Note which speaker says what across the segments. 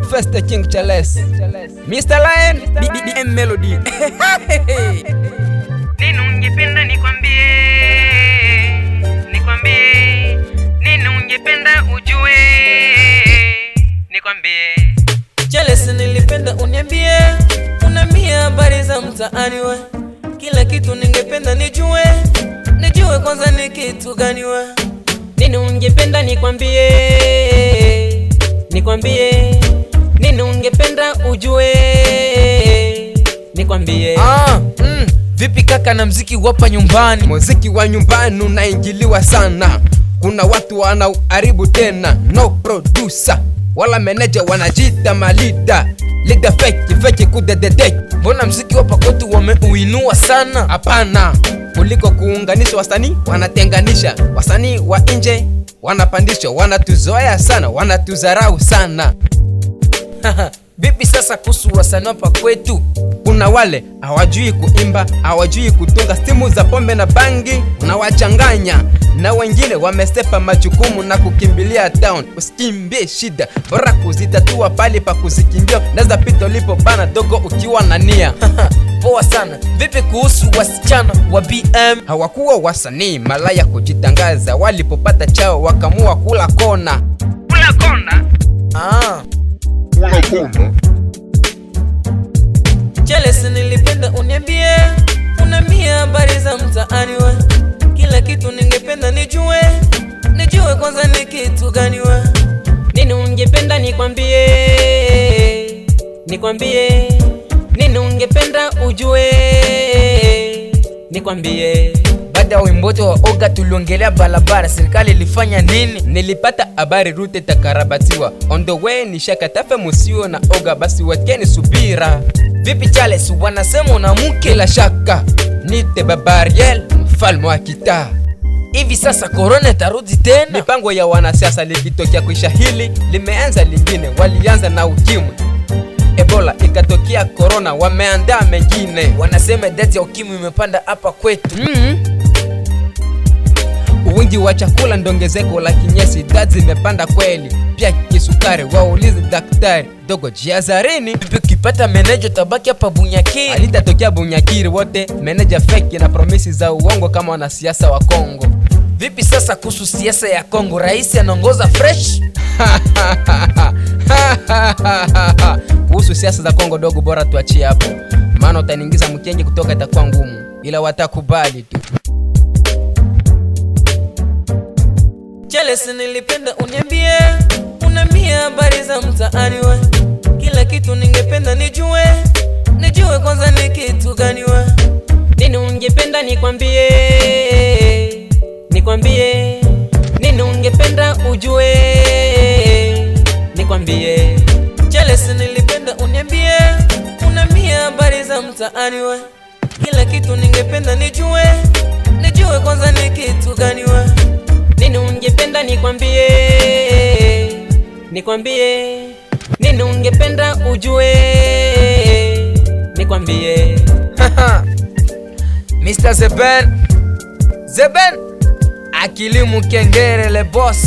Speaker 1: First the King Charles, Mr. Lion, BBM Melody.
Speaker 2: Nini ungependa nikwambie, nini ungependa ujue, nikwambie.
Speaker 3: Charles nilipenda uniambie, unambia habari za mtaani we. Kila kitu ningependa nijue kwanza ni kitu gani we.
Speaker 4: Nini ungependa nikwambie, nini ungependa ujue, nikwambie.
Speaker 1: Vipi kaka na mziki wapa nyumbani? Muziki wa nyumbani unaingiliwa sana. Kuna watu wanauharibu tena. No producer wala manager, wanajita malida. Leader fake kudededek. Mbona mziki wapa kwetu wameuinua sana? Hapana, kuliko kuunganisha wasanii wanatenganisha. Wasanii wa nje wanapandisha, wanatuzoea sana, wanatuzarau sana. Vipi sasa kuhusu wasanii hapa kwetu? Kuna wale hawajui kuimba, hawajui kutunga, stimu za pombe na bangi unawachanganya. Na wengine wamesepa majukumu na kukimbilia town. Usikimbie shida, bora kuzitatua pali pa kuzikimbia. Naza pito lipo bana dogo ukiwa na nia.
Speaker 3: Poa sana. Vipi kuhusu wasichana wa BM?
Speaker 1: Hawakuwa wasanii malaya kujitangaza, walipopata chao wakamua kula kona.
Speaker 2: Kula kona?
Speaker 1: Kula kona.
Speaker 3: Charles nilipenda uniambie, unambia habari za mtaani we. Kila kitu ningependa nijue kwanza ni kitu gani we.
Speaker 4: Nini ungependa nikwambie, nini ungependa ujue, nikwambie.
Speaker 1: Baada ya wimbo wa Oga tuliongelea barabara, serikali ilifanya nini? Nilipata habari rute takarabatiwa. On the way nishakatafe musio na Oga, basi wekeni subira.
Speaker 3: Vipi Charles, wanasema una mke?
Speaker 1: Bila shaka nite Baba Ariel, mfalme wa kitaa.
Speaker 3: Hivi sasa corona tarudi tena?
Speaker 1: Mipango ya wanasiasa likitokea kuisha hili, limeanza lingine. Walianza na ukimwi, Ebola ikatokea corona, wameandaa mengine.
Speaker 3: Wanasema dati ya ukimwi imepanda hapa kwetu.
Speaker 1: Wingi wa chakula ndongezeko la kinyesi, dati zimepanda kweli. Pia kisukari, waulize daktari dogo jiazarini.
Speaker 3: Vipi ukipata manager tabaki hapa Bunyakiri?
Speaker 1: Alitatokea Bunyakiri wote, manager fake na promisi za uongo kama wanasiasa wa Kongo.
Speaker 3: Vipi sasa kuhusu siasa ya Kongo? Rais anaongoza fresh?
Speaker 1: Kuhusu siasa za Kongo dogo, bora tuachie hapo, maana utaniingiza mkenge kutoka itakuwa ngumu, ila watakubali tu.
Speaker 3: Charles nilipenda uniambie, unambia habari za mtaani we. Kila kitu ningependa nijue kwanza ni kitu gani we.
Speaker 4: Nini ungependa nikwambie, nini ungependa ujue, nikwambie.
Speaker 3: Charles nilipenda uniambie, unambia habari za mtaani we. Kila kitu ningependa nijue kwanza ni kitu gani we.
Speaker 4: Nini ungependa nikwambie, nini ungependa ujue, nikwambie.
Speaker 1: Mr. Zeben Akilimu Kengere le boss,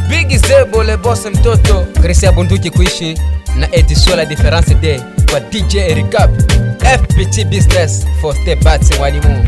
Speaker 1: Big Zebo le boss mtoto, Chrisia Bunduki kuishi na Edison la difference day kwa DJ Ericap, FPT business for step bats walimu.